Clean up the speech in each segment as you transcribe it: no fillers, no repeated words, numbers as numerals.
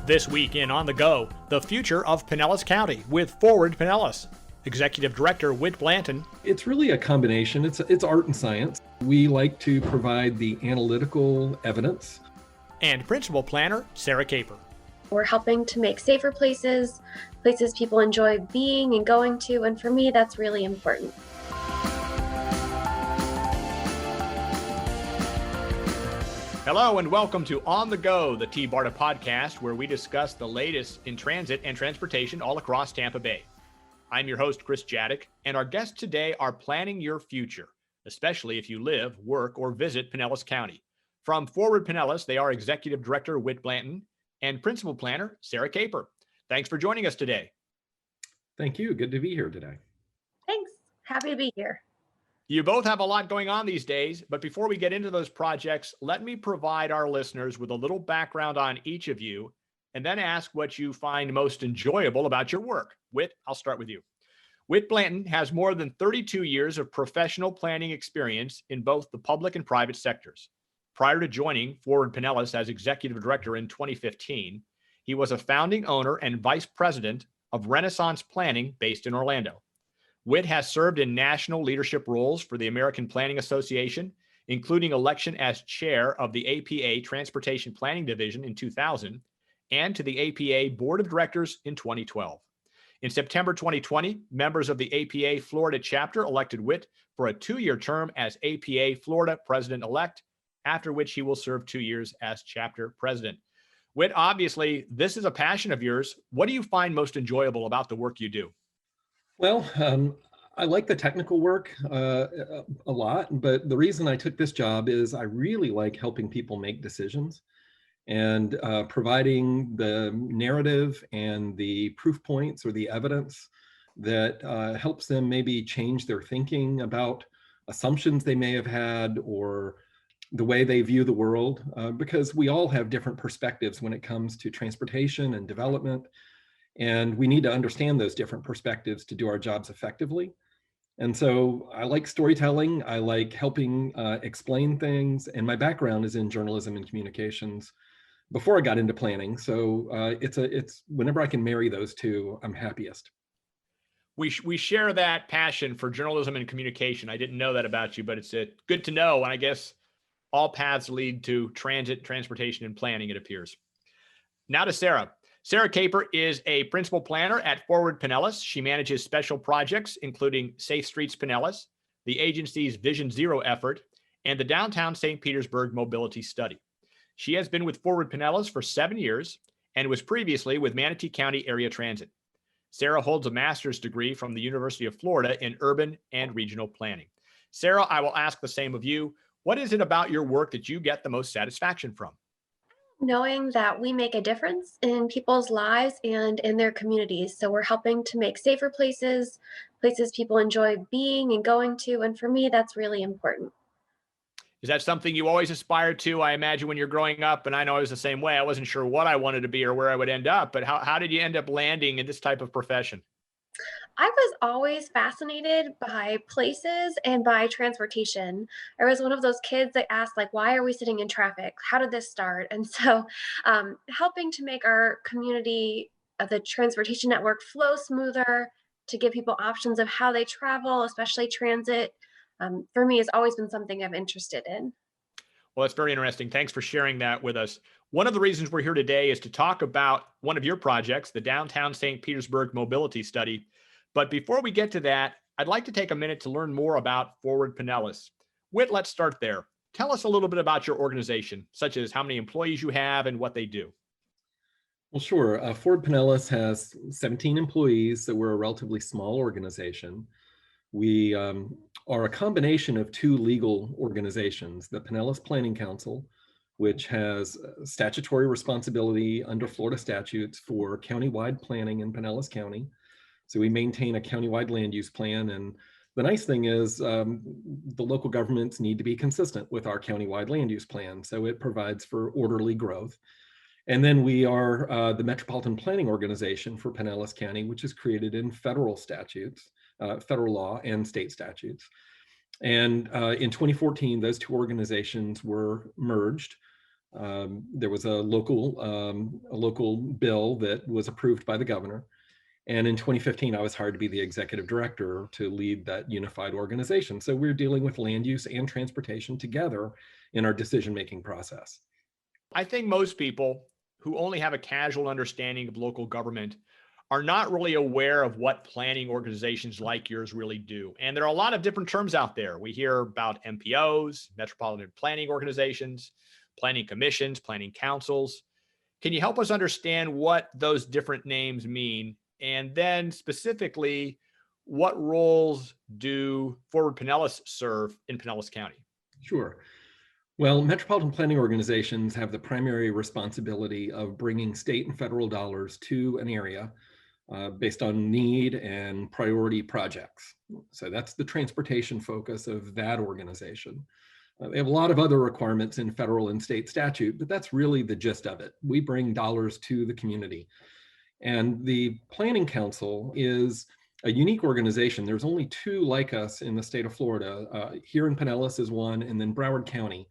This week in On the Go, the future of Pinellas County with Forward Pinellas. Executive Director Whit Blanton. It's really a combination. It's art and science. We like to provide the analytical evidence. And Principal Planner Sarah Caper. We're helping to make safer places, places people enjoy being and going to, and for me, that's really important. Hello and welcome to On the Go, the TBARTA podcast, where we discuss the latest in transit and transportation all across Tampa Bay. I'm your host, Chris Jadek, and our guests today are planning your future, especially if you live, work, or visit Pinellas County. From Forward Pinellas, they are Executive Director Whit Blanton and Principal Planner Sarah Caper. Thanks for joining us today. Thank you. Good to be here today. Thanks. Happy to be here. You both have a lot going on these days, but before we get into those projects, let me provide our listeners with a little background on each of you, and then ask what you find most enjoyable about your work. Whit, I'll start with you. Whit Blanton has more than 32 years of professional planning experience in both the public and private sectors. Prior to joining Forward Pinellas as Executive Director in 2015, he was a founding owner and Vice President of Renaissance Planning based in Orlando. Whit has served in national leadership roles for the American Planning Association, including election as chair of the APA Transportation Planning Division in 2000 and to the APA Board of Directors in 2012. In September 2020, members of the APA Florida chapter elected Whit for a 2-year term as APA Florida President-elect, after which he will serve 2 years as chapter president. Whit, obviously, this is a passion of yours. What do you find most enjoyable about the work you do? Well, I like the technical work a lot, but the reason I took this job is I really like helping people make decisions and providing the narrative and the proof points or the evidence that helps them maybe change their thinking about assumptions they may have had or the way they view the world, because we all have different perspectives when it comes to transportation and development. And we need to understand those different perspectives to do our jobs effectively. And so I like storytelling. I like helping explain things. And my background is in journalism and communications before I got into planning. So it's whenever I can marry those two, I'm happiest. We share that passion for journalism and communication. I didn't know that about you, but it's good to know. And I guess all paths lead to transit, transportation, and planning, it appears. Now to Sarah. Sarah Caper is a principal planner at Forward Pinellas. She manages special projects, including Safe Streets Pinellas, the agency's Vision Zero effort, and the Downtown St. Petersburg Mobility Study. She has been with Forward Pinellas for 7 years and was previously with Manatee County Area Transit. Sarah holds a master's degree from the University of Florida in urban and regional planning. Sarah, I will ask the same of you. What is it about your work that you get the most satisfaction from? Knowing that we make a difference in people's lives and in their communities. So we're helping to make safer places, places people enjoy being and going to. And for me, that's really important. Is that something you always aspired to? I imagine when you're growing up, and I know I was the same way, I wasn't sure what I wanted to be or where I would end up, but how did you end up landing in this type of profession? I was always fascinated by places and by transportation. I was one of those kids that asked, like, why are we sitting in traffic? How did this start? And so helping to make our community, the transportation network, flow smoother, to give people options of how they travel, especially transit, for me has always been something I'm interested in. Well, that's very interesting. Thanks for sharing that with us. One of the reasons we're here today is to talk about one of your projects, the Downtown St. Petersburg Mobility Study. But before we get to that, I'd like to take a minute to learn more about Forward Pinellas. Whit, let's start there. Tell us a little bit about your organization, such as how many employees you have and what they do. Well, sure. Forward Pinellas has 17 employees, so we're a relatively small organization. We are a combination of two legal organizations, the Pinellas Planning Council, which has statutory responsibility under Florida statutes for countywide planning in Pinellas County. So we maintain a countywide land use plan. And the nice thing is the local governments need to be consistent with our countywide land use plan. So it provides for orderly growth. And then we are the metropolitan planning organization for Pinellas County, which is created in federal statutes, federal law and state statutes. And in 2014, those two organizations were merged There was a local bill that was approved by the governor. And in 2015, I was hired to be the executive director to lead that unified organization. So we're dealing with land use and transportation together in our decision-making process. I think most people who only have a casual understanding of local government are not really aware of what planning organizations like yours really do. And there are a lot of different terms out there. We hear about MPOs, metropolitan planning organizations, planning commissions, planning councils. Can you help us understand what those different names mean? And then specifically, what roles do Forward Pinellas serve in Pinellas County? Sure. Well, metropolitan planning organizations have the primary responsibility of bringing state and federal dollars to an area based on need and priority projects. So that's the transportation focus of that organization. They have a lot of other requirements in federal and state statute, but that's really the gist of it. We bring dollars to the community. And the Planning Council is a unique organization. There's only two like us in the state of Florida. Here in Pinellas is one, and then Broward County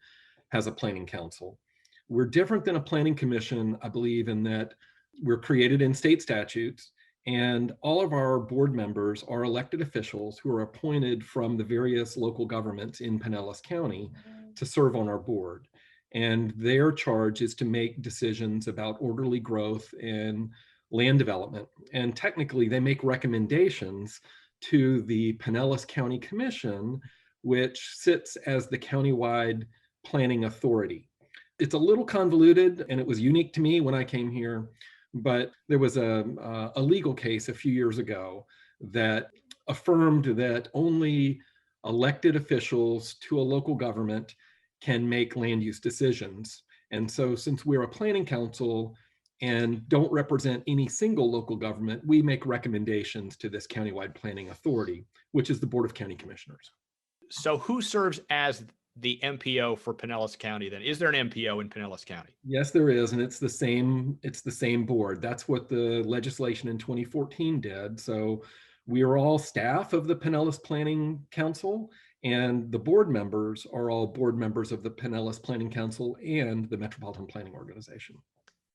has a planning council. We're different than a planning commission, I believe, in that we're created in state statutes, and all of our board members are elected officials who are appointed from the various local governments in Pinellas County to serve on our board. And their charge is to make decisions about orderly growth and land development. And technically, they make recommendations to the Pinellas County Commission, which sits as the countywide planning authority. It's a little convoluted, and it was unique to me when I came here, but there was a legal case a few years ago that affirmed that only elected officials to a local government can make land use decisions. And so since we're a planning council and don't represent any single local government, we make recommendations to this countywide planning authority, which is the Board of County Commissioners. So who serves as the MPO for Pinellas County then? Is there an MPO in Pinellas County? Yes, there is, and it's the same board. That's what the legislation in 2014 did. So we are all staff of the Pinellas Planning Council, and the board members are all board members of the Pinellas Planning Council and the Metropolitan Planning Organization.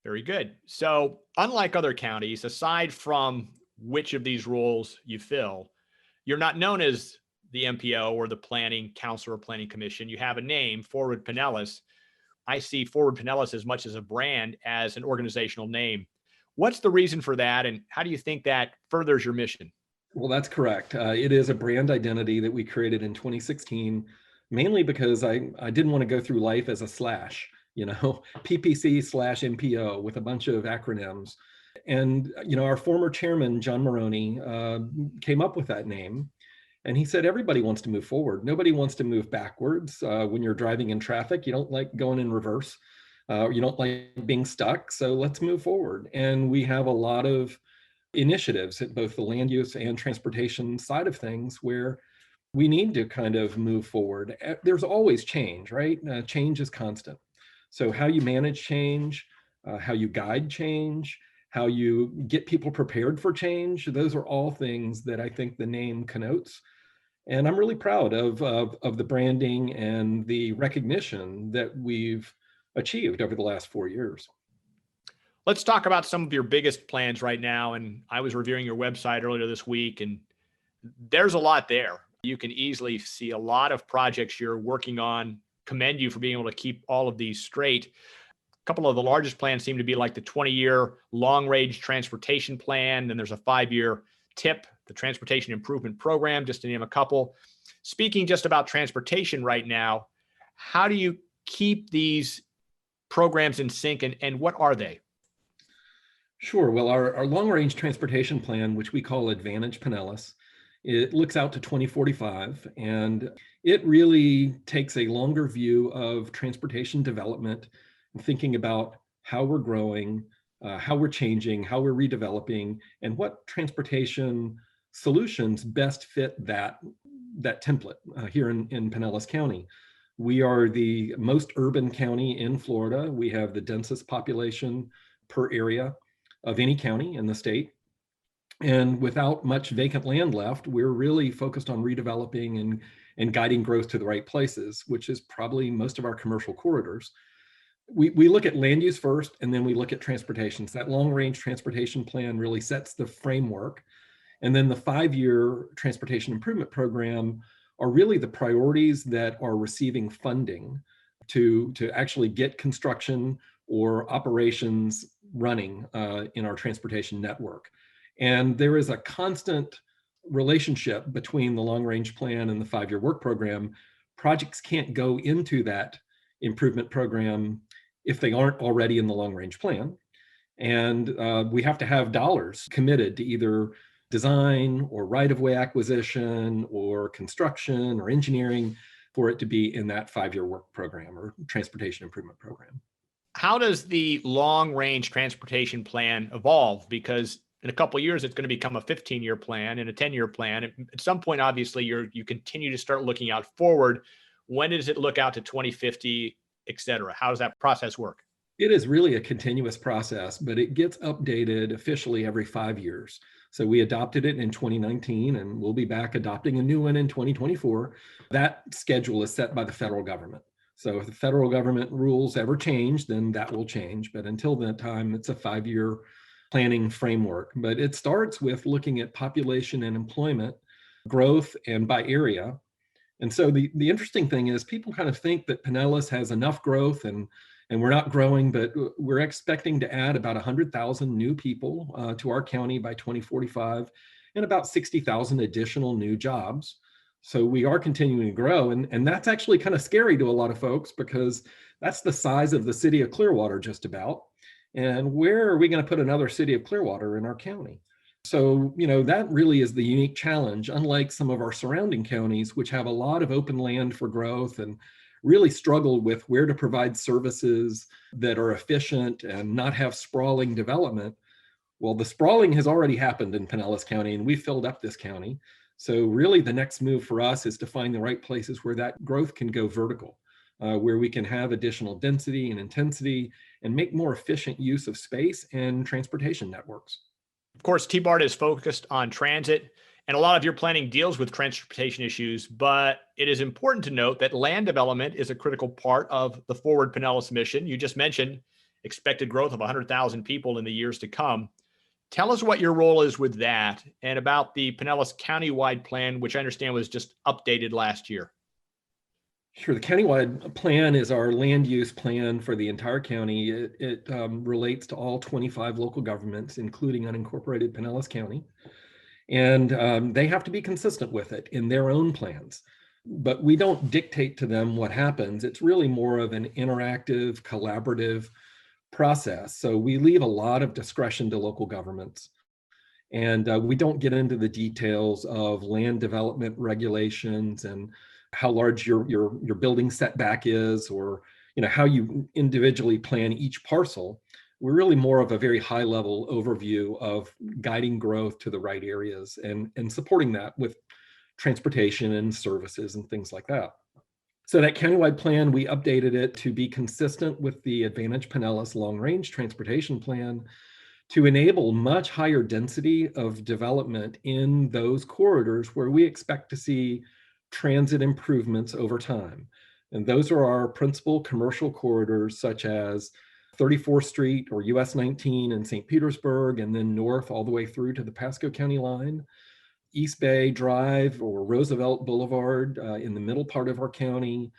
Very good. So unlike other counties, aside from which of these roles you fill, you're not known as the MPO or the Planning Council or Planning Commission. You have a name, Forward Pinellas. I see Forward Pinellas as much as a brand as an organizational name. What's the reason for that, and how do you think that furthers your mission? Well, that's correct. It is a brand identity that we created in 2016, mainly because I didn't want to go through life as a slash, PPC/MPO with a bunch of acronyms. And, our former chairman, John Maroney, came up with that name. And he said, everybody wants to move forward. Nobody wants to move backwards. When you're driving in traffic, you don't like going in reverse. You don't like being stuck. So let's move forward. And we have a lot of initiatives at both the land use and transportation side of things where we need to kind of move forward. There's always change, right? Change is constant. So how you manage change, how you guide change, how you get people prepared for change, those are all things that I think the name connotes. And I'm really proud of the branding and the recognition that we've achieved over the last 4 years. Let's talk about some of your biggest plans right now. And I was reviewing your website earlier this week, and there's a lot there. You can easily see a lot of projects you're working on. Commend you for being able to keep all of these straight. A couple of the largest plans seem to be like the 20-year long-range transportation plan. Then there's a 5-year TIP, the Transportation Improvement Program, just to name a couple. Speaking just about transportation right now, how do you keep these programs in sync, and what are they? Sure. Well, our long-range transportation plan, which we call Advantage Pinellas, it looks out to 2045, and it really takes a longer view of transportation development, thinking about how we're growing, how we're changing, how we're redeveloping, and what transportation solutions best fit that template here in Pinellas County. We are the most urban county in Florida. We have the densest population per area of any county in the state. And without much vacant land left, we're really focused on redeveloping and guiding growth to the right places, which is probably most of our commercial corridors. we look at land use first, and then we look at transportation. So that long range transportation plan really sets the framework. And then the 5-year transportation improvement program are really the priorities that are receiving funding to actually get construction or operations running in our transportation network. And there is a constant relationship between the long range plan and the 5-year work program. Projects can't go into that improvement program if they aren't already in the long range plan. And we have to have dollars committed to either design or right-of-way acquisition or construction or engineering for it to be in that 5-year work program or transportation improvement program. How does the long range transportation plan evolve? Because in a couple of years, it's going to become a 15-year plan and a 10-year plan. At some point, obviously, you continue to start looking out forward. When does it look out to 2050, et cetera? How does that process work? It is really a continuous process, but it gets updated officially every 5 years. So we adopted it in 2019, and we'll be back adopting a new one in 2024. That schedule is set by the federal government. So if the federal government rules ever change, then that will change. But until that time, it's a 5-year planning framework. But it starts with looking at population and employment growth and by area. And so the interesting thing is people kind of think that Pinellas has enough growth and we're not growing, but we're expecting to add about 100,000 new people to our county by 2045 and about 60,000 additional new jobs. So we are continuing to grow. And that's actually kind of scary to a lot of folks because that's the size of the city of Clearwater just about. And where are we going to put another city of Clearwater in our county? So, that really is the unique challenge, unlike some of our surrounding counties, which have a lot of open land for growth and really struggle with where to provide services that are efficient and not have sprawling development. Well, the sprawling has already happened in Pinellas County, and we filled up this county. So really the next move for us is to find the right places where that growth can go vertical, where we can have additional density and intensity and make more efficient use of space and transportation networks. Of course, TBARTA is focused on transit, and a lot of your planning deals with transportation issues, but it is important to note that land development is a critical part of the Forward Pinellas mission. You just mentioned expected growth of 100,000 people in the years to come. Tell us what your role is with that and about the Pinellas countywide plan, which I understand was just updated last year. Sure. The countywide plan is our land use plan for the entire county. It relates to all 25 local governments, including unincorporated Pinellas County. And they have to be consistent with it in their own plans. But we don't dictate to them what happens. It's really more of an interactive, collaborative process. So we leave a lot of discretion to local governments. And we don't get into the details of land development regulations and how large your building setback is, or how you individually plan each parcel. We're really more of a very high level overview of guiding growth to the right areas and supporting that with transportation and services and things like that. So that countywide plan, we updated it to be consistent with the Advantage Pinellas Long Range Transportation Plan to enable much higher density of development in those corridors where we expect to see transit improvements over time. And those are our principal commercial corridors, such as 34th Street or US 19 in St. Petersburg, and then north all the way through to the Pasco County line, East Bay Drive or Roosevelt Boulevard in the middle part of our county,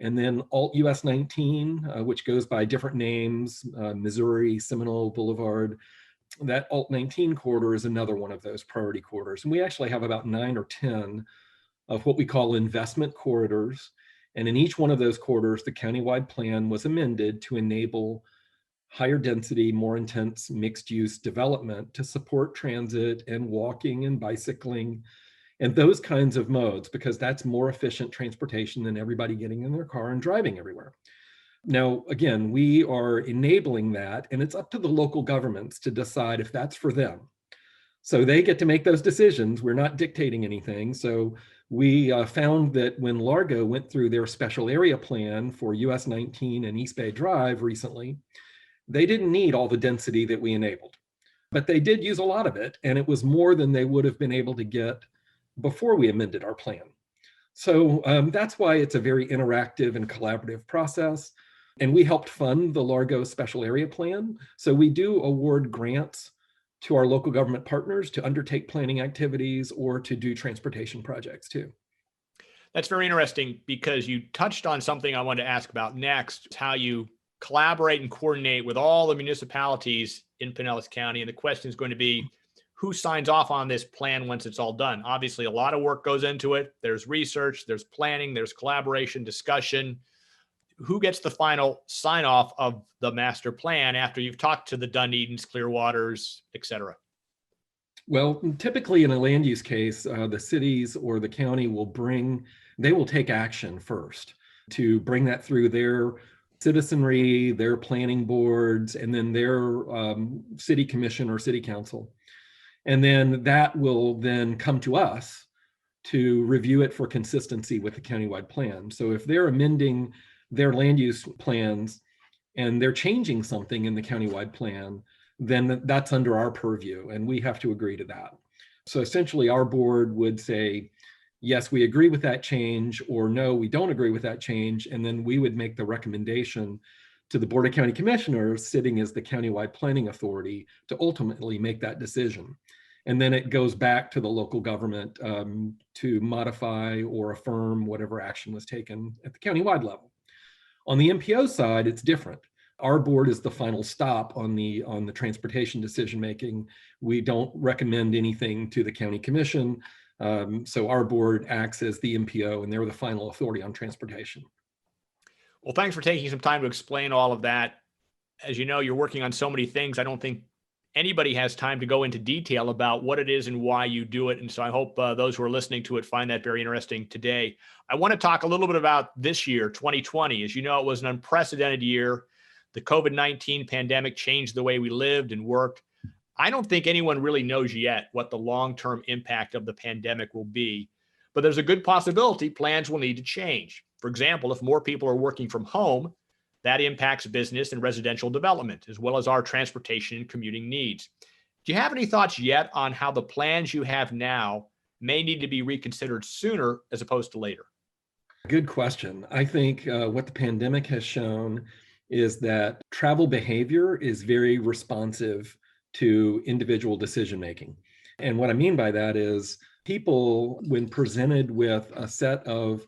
and then Alt US 19, which goes by different names, Missouri, Seminole Boulevard. That Alt 19 corridor is another one of those priority corridors. And we actually have about 9 or 10 of what we call investment corridors. And in each one of those corridors, the countywide plan was amended to enable higher density, more intense mixed use development to support transit and walking and bicycling and those kinds of modes, because that's more efficient transportation than everybody getting in their car and driving everywhere. Now, again, we are enabling that, and it's up to the local governments to decide if that's for them. So they get to make those decisions. We're not dictating anything. So we found that when Largo went through their special area plan for US 19 and East Bay Drive recently, they didn't need all the density that we enabled, but they did use a lot of it, and it was more than they would have been able to get before we amended our plan. So that's why it's a very interactive and collaborative process. And we helped fund the Largo Special Area Plan. So we do award grants to our local government partners to undertake planning activities or to do transportation projects too. That's very interesting because you touched on something I wanted to ask about next, how you collaborate and coordinate with all the municipalities in Pinellas County. And the question is going to be, who signs off on this plan once it's all done? Obviously, a lot of work goes into it. There's research, there's planning, there's collaboration, discussion. Who gets the final sign off of the master plan after you've talked to the Dunedins, Clearwaters, et cetera? Well, typically in a land use case, the cities or the county they will take action first to bring that through their citizenry, their planning boards, and then their city commission or city council. And then that will then come to us to review it for consistency with the countywide plan. So if they're amending their land use plans and they're changing something in the countywide plan, then that's under our purview and we have to agree to that. So essentially our board would say, yes, we agree with that change, or no, we don't agree with that change. And then we would make the recommendation to the Board of County Commissioners, sitting as the countywide planning authority, to ultimately make that decision. And then it goes back to the local government to modify or affirm whatever action was taken at the countywide level. On the MPO side, it's different. Our board is the final stop on the transportation decision-making. We don't recommend anything to the county commission. So our board acts as the MPO and they're the final authority on transportation. Well, thanks for taking some time to explain all of that. As you know, you're working on so many things. I don't think anybody has time to go into detail about what it is and why you do it. And so I hope those who are listening to it find that very interesting today. I want to talk a little bit about this year, 2020. As you know, it was an unprecedented year. The COVID-19 pandemic changed the way we lived and worked. I don't think anyone really knows yet what the long-term impact of the pandemic will be, but there's a good possibility plans will need to change. For example, if more people are working from home, that impacts business and residential development, as well as our transportation and commuting needs. Do you have any thoughts yet on how the plans you have now may need to be reconsidered sooner as opposed to later? Good question. I think what the pandemic has shown is that travel behavior is very responsive to individual decision-making. And what I mean by that is people, when presented with a set of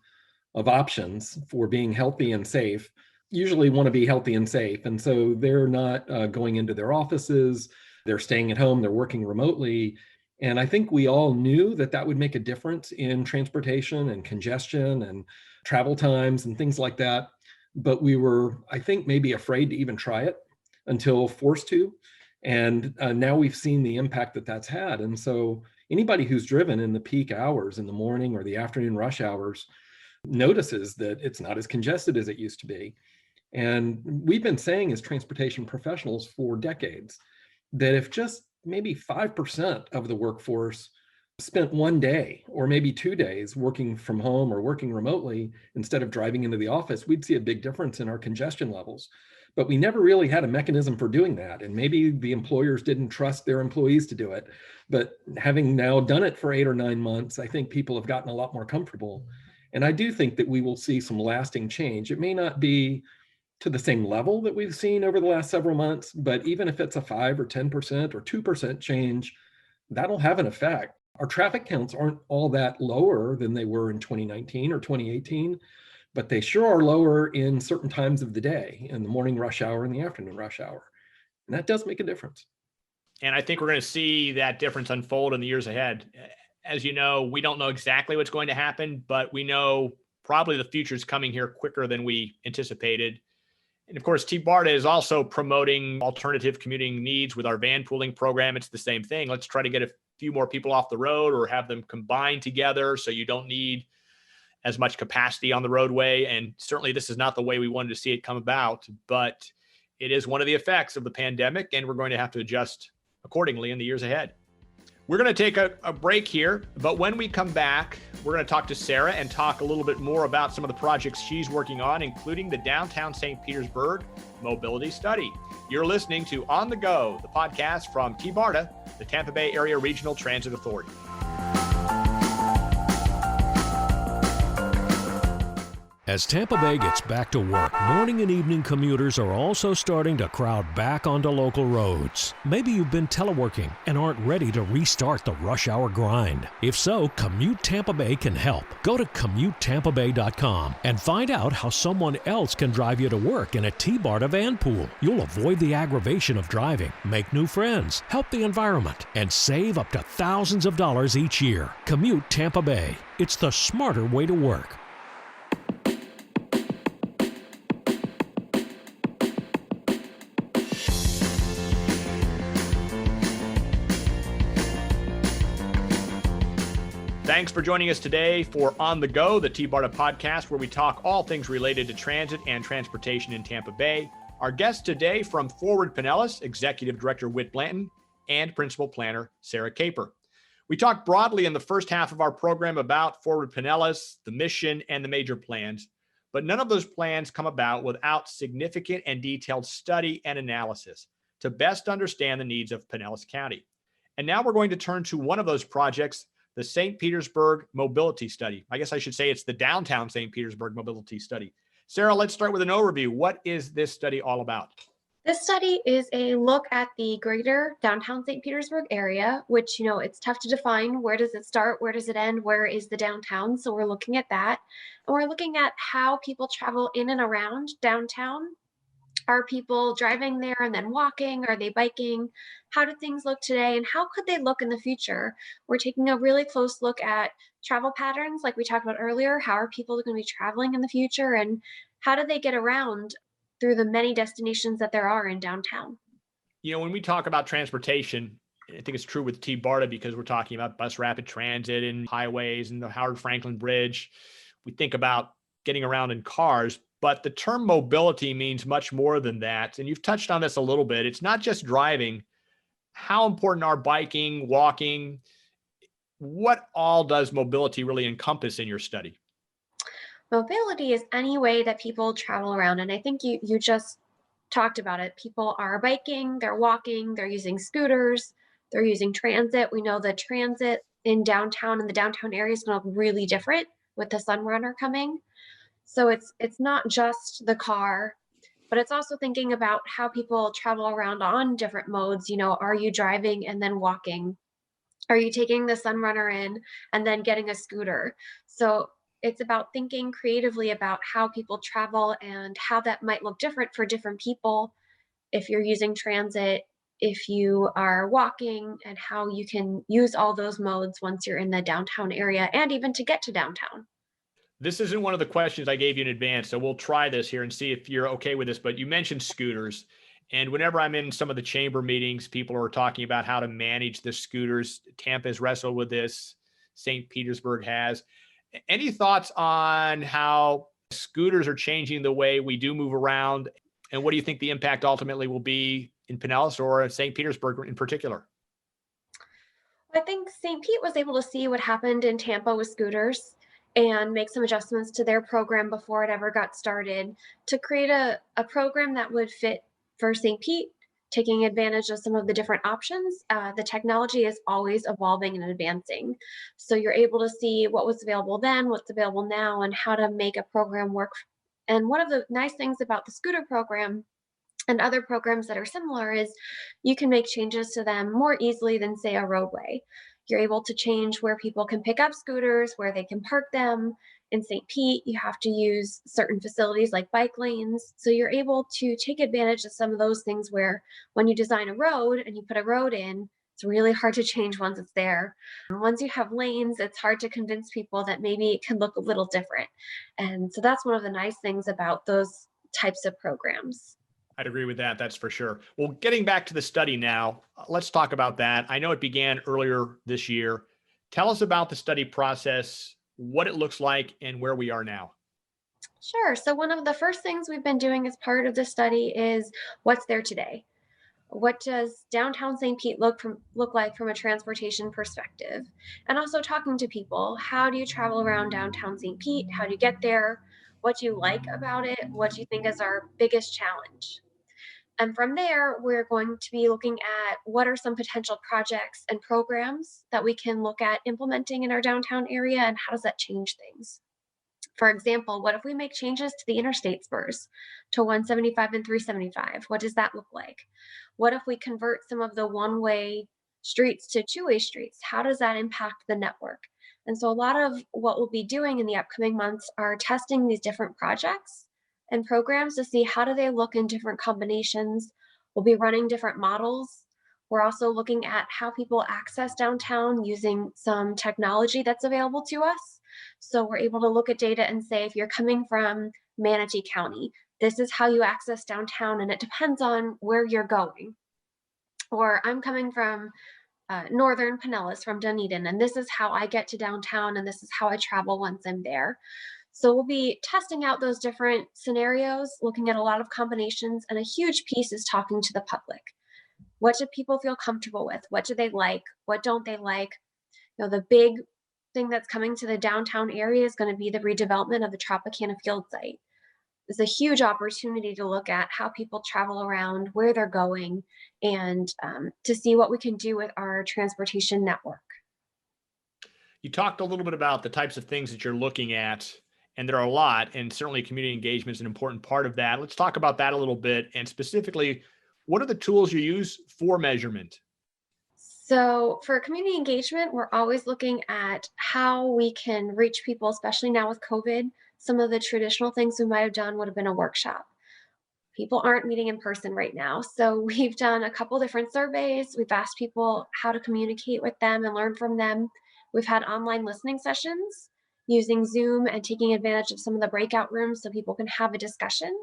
options for being healthy and safe, usually want to be healthy and safe. And so they're not going into their offices, they're staying at home, they're working remotely. And I think we all knew that that would make a difference in transportation and congestion and travel times and things like that. But we were, I think, maybe afraid to even try it until forced to. And now we've seen the impact that that's had. And so anybody who's driven in the peak hours in the morning or the afternoon rush hours notices that it's not as congested as it used to be. And we've been saying as transportation professionals for decades that if just maybe 5% of the workforce spent one day or maybe 2 days working from home or working remotely instead of driving into the office, we'd see a big difference in our congestion levels. But we never really had a mechanism for doing that. And maybe the employers didn't trust their employees to do it. But having now done it for 8 or 9 months, I think people have gotten a lot more comfortable. And I do think that we will see some lasting change. It may not be to the same level that we've seen over the last several months, but even if it's a 5 or 10% or 2% change, that'll have an effect. Our traffic counts aren't all that lower than they were in 2019 or 2018, but they sure are lower in certain times of the day, in the morning rush hour and the afternoon rush hour. And that does make a difference. And I think we're going to see that difference unfold in the years ahead. As you know, we don't know exactly what's going to happen, but we know probably the future is coming here quicker than we anticipated. And of course, TBARTA is also promoting alternative commuting needs with our van pooling program. It's the same thing. Let's try to get a few more people off the road or have them combined together so you don't need as much capacity on the roadway. And certainly this is not the way we wanted to see it come about, but it is one of the effects of the pandemic, and we're going to have to adjust accordingly in the years ahead. We're going to take a break here, but when we come back, we're going to talk to Sarah and talk a little bit more about some of the projects she's working on, including the downtown St. Petersburg mobility study. You're listening to On the Go, the podcast from TBARTA, the Tampa Bay Area Regional Transit Authority. As Tampa Bay gets back to work, morning and evening commuters are also starting to crowd back onto local roads. Maybe you've been teleworking and aren't ready to restart the rush hour grind. If so, Commute Tampa Bay can help. Go to CommuteTampaBay.com and find out how someone else can drive you to work in a TBARTA van pool. You'll avoid the aggravation of driving, make new friends, help the environment, and save up to thousands of dollars each year. Commute Tampa Bay. It's the smarter way to work. Thanks for joining us today for On the Go, the TBARTA podcast, where we talk all things related to transit and transportation in Tampa Bay. Our guests today from Forward Pinellas, Executive Director Whit Blanton, and Principal Planner Sarah Caper. We talked broadly in the first half of our program about Forward Pinellas, the mission, and the major plans, but none of those plans come about without significant and detailed study and analysis to best understand the needs of Pinellas County. And now we're going to turn to one of those projects, the St. Petersburg Mobility Study. I guess I should say it's the Downtown St. Petersburg Mobility Study. Sarah, let's start with an overview. What is this study all about? This study is a look at the greater downtown St. Petersburg area, which, it's tough to define. Where does it start? Where does it end? Where is the downtown? So we're looking at that. And we're looking at how people travel in and around downtown. Are people driving there and then walking? Are they biking? How do things look today? And how could they look in the future? We're taking a really close look at travel patterns, like we talked about earlier. How are people going to be traveling in the future? And how do they get around through the many destinations that there are in downtown? When we talk about transportation, I think it's true with TBARTA because we're talking about bus rapid transit and highways and the Howard Franklin Bridge. We think about getting around in cars, but the term mobility means much more than that. And you've touched on this a little bit. It's not just driving. How important are biking, walking? What all does mobility really encompass in your study? Mobility is any way that people travel around. And I think you just talked about it. People are biking, they're walking, they're using scooters, they're using transit. We know the transit in downtown and the downtown area is going to look really different with the Sunrunner coming. So it's not just the car, but it's also thinking about how people travel around on different modes. Are you driving and then walking? Are you taking the Sunrunner in and then getting a scooter? So it's about thinking creatively about how people travel and how that might look different for different people. If you're using transit, if you are walking, and how you can use all those modes once you're in the downtown area and even to get to downtown. This isn't one of the questions I gave you in advance, so we'll try this here and see if you're okay with this, but you mentioned scooters. And whenever I'm in some of the chamber meetings, people are talking about how to manage the scooters. Tampa has wrestled with this. St. Petersburg has. Any thoughts on how scooters are changing the way we do move around? And what do you think the impact ultimately will be in Pinellas or St. Petersburg in particular? I think St. Pete was able to see what happened in Tampa with scooters and make some adjustments to their program before it ever got started to create a program that would fit for St. Pete, taking advantage of some of the different options. The technology is always evolving and advancing. So you're able to see what was available then, what's available now, and how to make a program work. And one of the nice things about the scooter program and other programs that are similar is you can make changes to them more easily than, say, a roadway. You're able to change where people can pick up scooters, where they can park them. In St. Pete, you have to use certain facilities like bike lanes. So you're able to take advantage of some of those things where when you design a road and you put a road in, it's really hard to change once it's there. And once you have lanes, it's hard to convince people that maybe it can look a little different. And so that's one of the nice things about those types of programs. I'd agree with that. That's for sure. Well, getting back to the study now, let's talk about that. I know it began earlier this year. Tell us about the study process, what it looks like, and where we are now. Sure. So one of the first things we've been doing as part of the study is what's there today. What does downtown St. Pete look like from a transportation perspective? And also talking to people. How do you travel around downtown St. Pete? How do you get there? What do you like about it? What do you think is our biggest challenge? And from there, we're going to be looking at what are some potential projects and programs that we can look at implementing in our downtown area, and how does that change things? For example, what if we make changes to the interstate spurs to 175 and 375? What does that look like? What if we convert some of the one-way streets to two-way streets? How does that impact the network? And so a lot of what we'll be doing in the upcoming months are testing these different projects and programs to see how do they look in different combinations. We'll be running different models. We're also looking at how people access downtown using some technology that's available to us. So we're able to look at data and say, if you're coming from Manatee County, this is how you access downtown, and it depends on where you're going. Or I'm coming from northern Pinellas from Dunedin, and this is how I get to downtown, and this is how I travel once I'm there. So we'll be testing out those different scenarios, looking at a lot of combinations, and a huge piece is talking to the public. What do people feel comfortable with? What do they like? What don't they like? You know, the big thing that's coming to the downtown area is going to be the redevelopment of the Tropicana Field site. It's a huge opportunity to look at how people travel around, where they're going, and to see what we can do with our transportation network. You talked a little bit about the types of things that you're looking at, and there are a lot, and certainly community engagement is an important part of that. Let's talk about that a little bit, and specifically, what are the tools you use for measurement? So for community engagement, we're always looking at how we can reach people, especially now with COVID. Some of the traditional things we might have done would have been a workshop. People aren't meeting in person right now. So we've done a couple different surveys. We've asked people how to communicate with them and learn from them. We've had online listening sessions using Zoom and taking advantage of some of the breakout rooms so people can have a discussion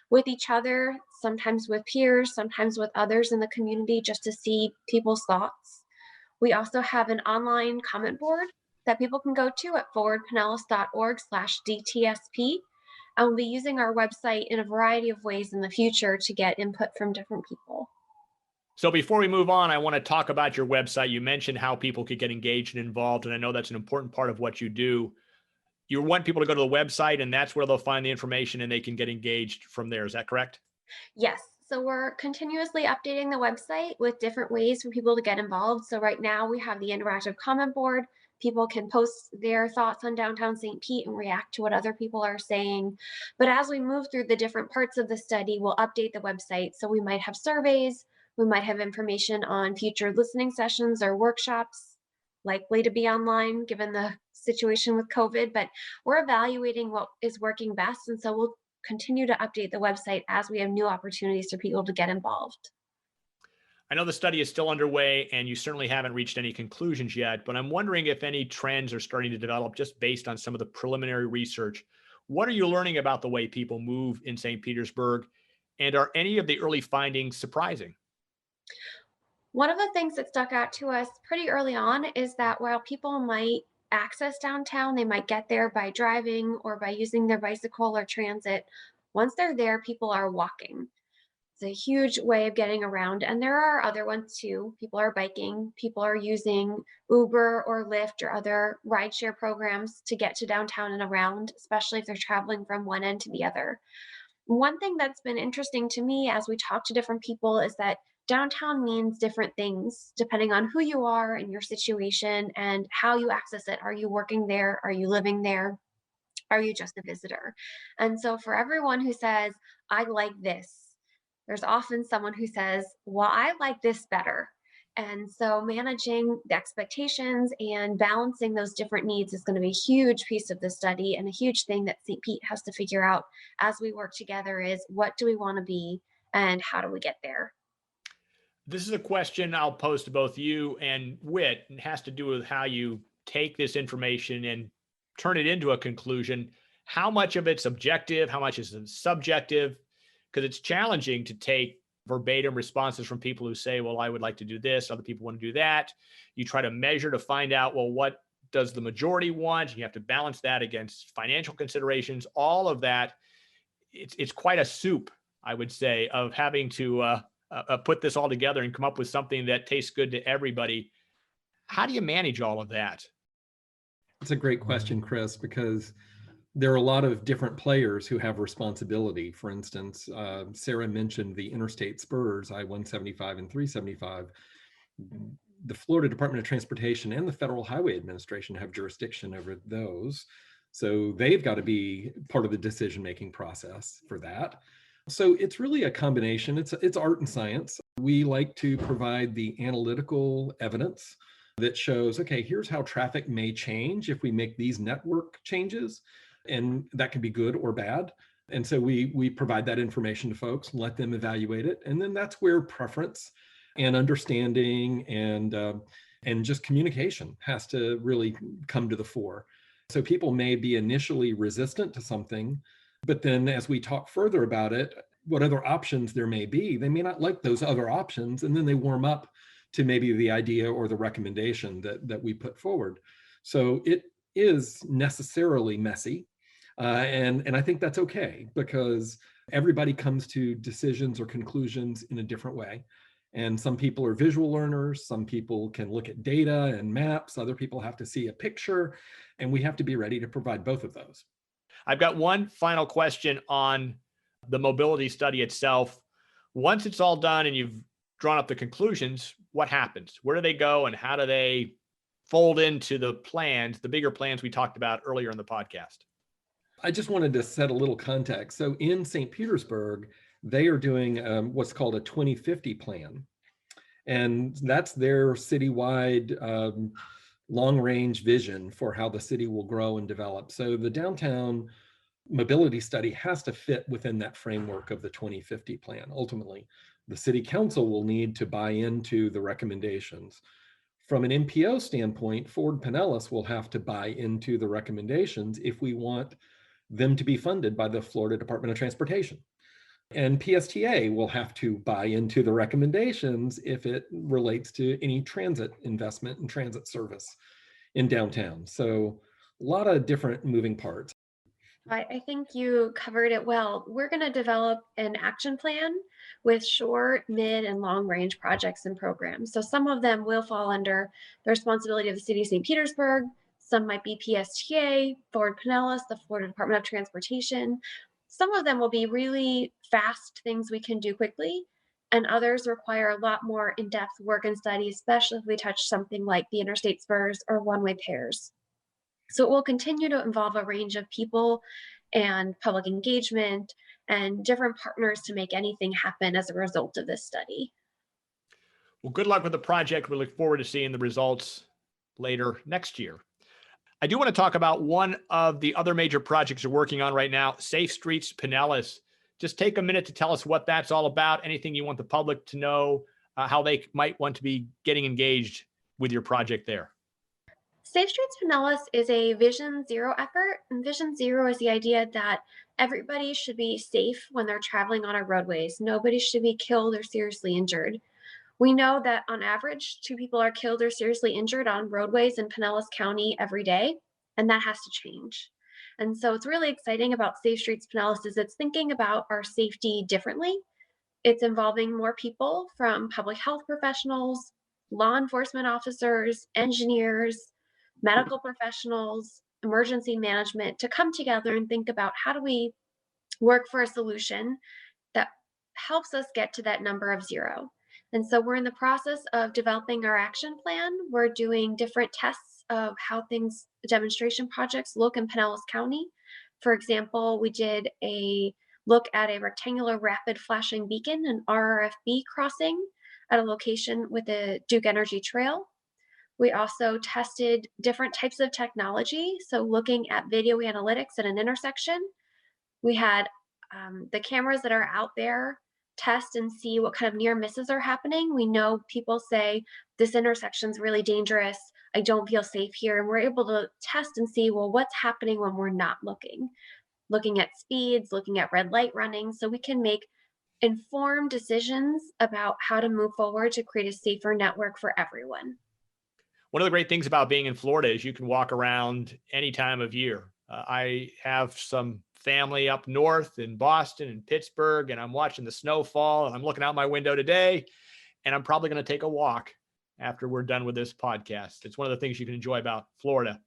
with each other, sometimes with peers, sometimes with others in the community, just to see people's thoughts. We also have an online comment board that people can go to at forwardpinellas.org/DTSP. And we'll be using our website in a variety of ways in the future to get input from different people. So before we move on, I want to talk about your website. You mentioned how people could get engaged and involved, and I know that's an important part of what you do. You want people to go to the website, and that's where they'll find the information and they can get engaged from there. Is that correct? Yes. So we're continuously updating the website with different ways for people to get involved. So right now we have the interactive comment board. People can post their thoughts on downtown St. Pete and react to what other people are saying. But as we move through the different parts of the study, we'll update the website. So we might have surveys, we might have information on future listening sessions or workshops, likely to be online given the situation with COVID, but we're evaluating what is working best. And so we'll continue to update the website as we have new opportunities for people to get involved. I know the study is still underway and you certainly haven't reached any conclusions yet, but I'm wondering if any trends are starting to develop just based on some of the preliminary research. What are you learning about the way people move in St. Petersburg? And are any of the early findings surprising? One of the things that stuck out to us pretty early on is that while people might access downtown, they might get there by driving or by using their bicycle or transit. Once they're there, people are walking. It's a huge way of getting around. And there are other ones too. People are biking, people are using Uber or Lyft or other rideshare programs to get to downtown and around, especially if they're traveling from one end to the other. One thing that's been interesting to me as we talk to different people is that downtown means different things depending on who you are and your situation and how you access it. Are you working there? Are you living there? Are you just a visitor? And so for everyone who says, I like this, there's often someone who says, well, I like this better. And so managing the expectations and balancing those different needs is going to be a huge piece of the study, and a huge thing that St. Pete has to figure out as we work together is what do we want to be and how do we get there? This is a question I'll pose to both you and Whit, and has to do with how you take this information and turn it into a conclusion. How much of it's objective? How much is it subjective? Because it's challenging to take verbatim responses from people who say, well, I would like to do this. Other people want to do that. You try to measure to find out, well, what does the majority want? You have to balance that against financial considerations, all of that. It's quite a soup, I would say, of having to put this all together and come up with something that tastes good to everybody. How do you manage all of that? It's a great question, Chris, because there are a lot of different players who have responsibility. For instance, Sarah mentioned the interstate spurs, I-175 and 375. The Florida Department of Transportation and the Federal Highway Administration have jurisdiction over those. So they've got to be part of the decision-making process for that. So it's really a combination. It's art and science. We like to provide the analytical evidence that shows, okay, here's how traffic may change if we make these network changes, and that can be good or bad. And so we provide that information to folks and let them evaluate it. And then that's where preference and understanding and just communication has to really come to the fore. So people may be initially resistant to something, but then as we talk further about it, what other options there may be, they may not like those other options, and then they warm up to maybe the idea or the recommendation that we put forward. So it is necessarily messy. And I think that's okay, because everybody comes to decisions or conclusions in a different way. And some people are visual learners, some people can look at data and maps, other people have to see a picture, and we have to be ready to provide both of those. I've got one final question on the mobility study itself. Once it's all done and you've drawn up the conclusions, what happens? Where do they go, and how do they fold into the plans, the bigger plans we talked about earlier in the podcast? I just wanted to set a little context. So in St. Petersburg, they are doing what's called a 2050 plan. And that's their citywide long-range vision for how the city will grow and develop. So the downtown mobility study has to fit within that framework of the 2050 plan. Ultimately, the city council will need to buy into the recommendations. From an MPO standpoint, Forward Pinellas will have to buy into the recommendations if we want them to be funded by the Florida Department of Transportation. And PSTA will have to buy into the recommendations if it relates to any transit investment and transit service in downtown. So a lot of different moving parts. I think you covered it well. We're going to develop an action plan with short, mid, and long range projects and programs. So some of them will fall under the responsibility of the City of St. Petersburg. Some might be PSTA, Forward Pinellas, the Florida Department of Transportation. Some of them will be really fast things we can do quickly, and others require a lot more in-depth work and study, especially if we touch something like the interstate spurs or one-way pairs. So it will continue to involve a range of people and public engagement and different partners to make anything happen as a result of this study. Well, good luck with the project. We look forward to seeing the results later next year. I do want to talk about one of the other major projects you're working on right now, Safe Streets Pinellas. Just take a minute to tell us what that's all about, anything you want the public to know, how they might want to be getting engaged with your project there. Safe Streets Pinellas is a Vision Zero effort, and Vision Zero is the idea that everybody should be safe when they're traveling on our roadways. Nobody should be killed or seriously injured. We know that on average, 2 people are killed or seriously injured on roadways in Pinellas County every day, and that has to change. And so what's really exciting about Safe Streets Pinellas is it's thinking about our safety differently. It's involving more people, from public health professionals, law enforcement officers, engineers, medical professionals, emergency management, to come together and think about how do we work for a solution that helps us get to that number of 0. And so we're in the process of developing our action plan. We're doing different tests of how demonstration projects look in Pinellas County. For example, we did a look at a rectangular rapid flashing beacon, an RRFB crossing at a location with the Duke Energy Trail. We also tested different types of technology. So looking at video analytics at an intersection, we had the cameras that are out there test and see what kind of near misses are happening. We know people say, this intersection's really dangerous, I don't feel safe here. And we're able to test and see, well, what's happening when we're not looking at speeds, looking at red light running, so we can make informed decisions about how to move forward to create a safer network for everyone. One of the great things about being in Florida is you can walk around any time of year. I have some family up north in Boston and Pittsburgh, and I'm watching the snowfall, and I'm looking out my window today, and I'm probably going to take a walk after we're done with this podcast. It's one of the things you can enjoy about Florida.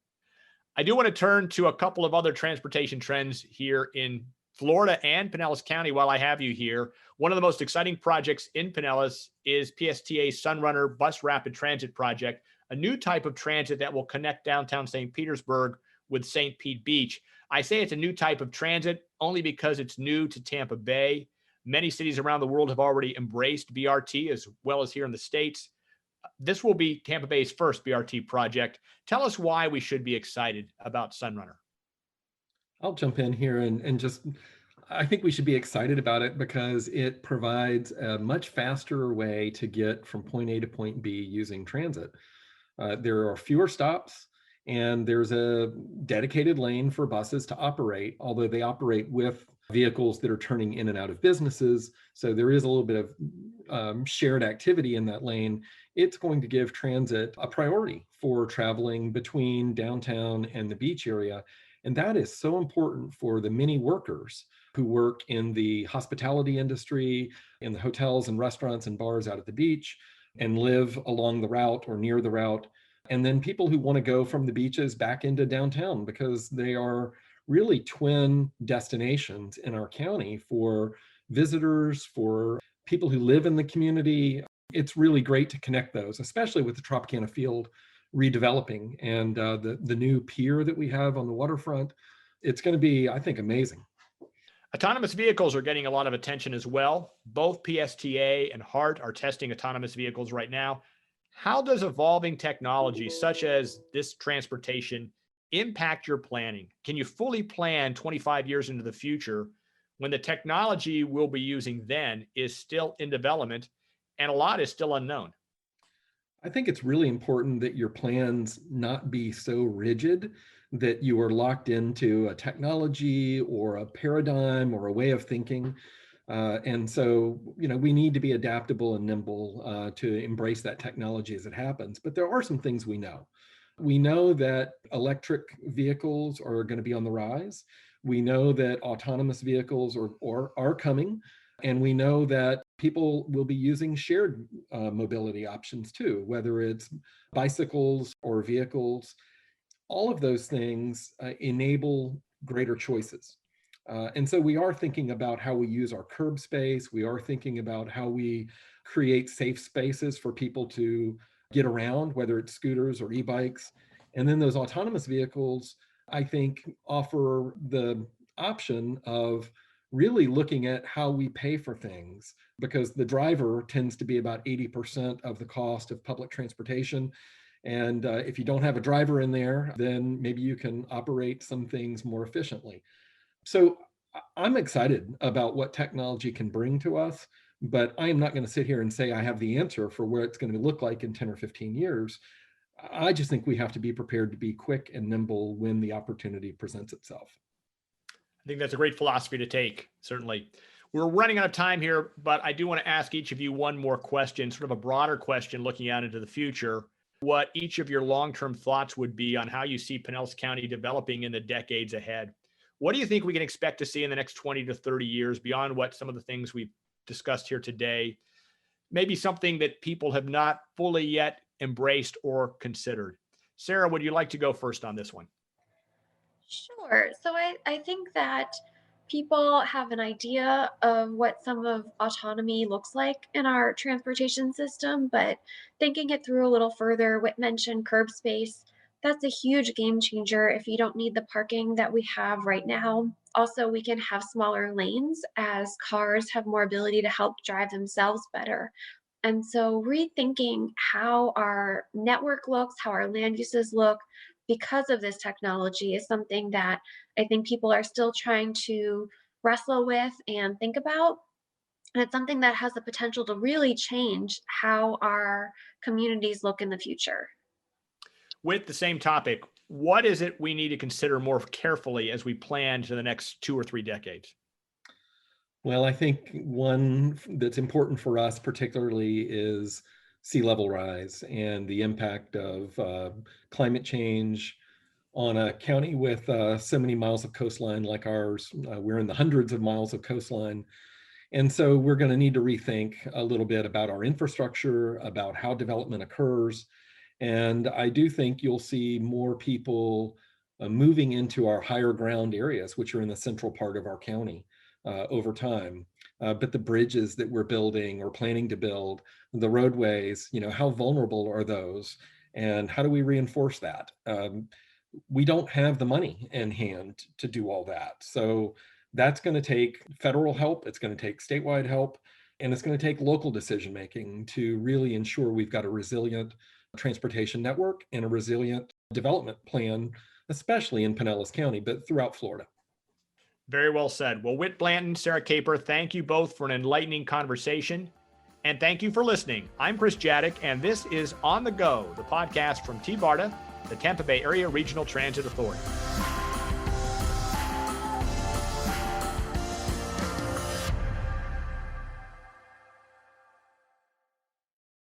I do want to turn to a couple of other transportation trends here in Florida and Pinellas County while I have you here. One of the most exciting projects in Pinellas is PSTA's Sunrunner Bus Rapid Transit Project, a new type of transit that will connect downtown St. Petersburg with St. Pete Beach. I say it's a new type of transit only because it's new to Tampa Bay. Many cities around the world have already embraced BRT as well as here in the States. This will be Tampa Bay's first BRT project. Tell us why we should be excited about Sunrunner. I'll jump in here and just, I think we should be excited about it because it provides a much faster way to get from point A to point B using transit. There are fewer stops and there's a dedicated lane for buses to operate, although they operate with vehicles that are turning in and out of businesses. So there is a little bit of shared activity in that lane. It's going to give transit a priority for traveling between downtown and the beach area. And that is so important for the many workers who work in the hospitality industry, in the hotels and restaurants and bars out at the beach, and live along the route or near the route. And then people who want to go from the beaches back into downtown, because they are really twin destinations in our county for visitors, for people who live in the community. It's really great to connect those, especially with the Tropicana Field redeveloping and the new pier that we have on the waterfront. It's going to be, I think, amazing. Autonomous vehicles are getting a lot of attention as well. Both PSTA and HART are testing autonomous vehicles right now. How does evolving technology such as this transportation impact your planning? Can you fully plan 25 years into the future when the technology we'll be using then is still in development and a lot is still unknown? I think it's really important that your plans not be so rigid that you are locked into a technology or a paradigm or a way of thinking. And so, we need to be adaptable and nimble to embrace that technology as it happens. But there are some things we know. We know that electric vehicles are going to be on the rise. We know that autonomous vehicles are coming. And we know that people will be using shared mobility options too, whether it's bicycles or vehicles. All of those things enable greater choices. And so we are thinking about how we use our curb space. We are thinking about how we create safe spaces for people to get around, whether it's scooters or e-bikes. And then those autonomous vehicles, I think, offer the option of really looking at how we pay for things, because the driver tends to be about 80% of the cost of public transportation. And if you don't have a driver in there, then maybe you can operate some things more efficiently. So I'm excited about what technology can bring to us, but I am not going to sit here and say I have the answer for where it's going to look like in 10 or 15 years. I just think we have to be prepared to be quick and nimble when the opportunity presents itself. I think that's a great philosophy to take, certainly. We're running out of time here, but I do want to ask each of you one more question, sort of a broader question looking out into the future. What each of your long-term thoughts would be on how you see Pinellas County developing in the decades ahead. What do you think we can expect to see in the next 20 to 30 years beyond what some of the things we've discussed here today? Maybe something that people have not fully yet embraced or considered. Sarah, would you like to go first on this one? Sure. So I think that people have an idea of what some of autonomy looks like in our transportation system, but thinking it through a little further, Whit mentioned curb space. That's a huge game changer if you don't need the parking that we have right now. Also, we can have smaller lanes as cars have more ability to help drive themselves better. And so rethinking how our network looks, how our land uses look because of this technology is something that I think people are still trying to wrestle with and think about. And it's something that has the potential to really change how our communities look in the future. With the same topic, what is it we need to consider more carefully as we plan to the next 2 or 3 decades? Well, I think one that's important for us particularly is sea level rise and the impact of climate change on a county with so many miles of coastline like ours. We're in the hundreds of miles of coastline. And so we're going to need to rethink a little bit about our infrastructure, about how development occurs. And I do think you'll see more people moving into our higher ground areas, which are in the central part of our county over time. But the bridges that we're building or planning to build, the roadways, how vulnerable are those? And how do we reinforce that? we don't have the money in hand to do all that. So that's going to take federal help, it's going to take statewide help, and it's going to take local decision making to really ensure we've got a resilient transportation network and a resilient development plan, especially in Pinellas County, but throughout Florida. Very well said. Well, Whit, Blanton, Sarah Caper, thank you both for an enlightening conversation. And thank you for listening. I'm Chris Jadek, and this is On the Go, the podcast from TBARTA, the Tampa Bay Area Regional Transit Authority.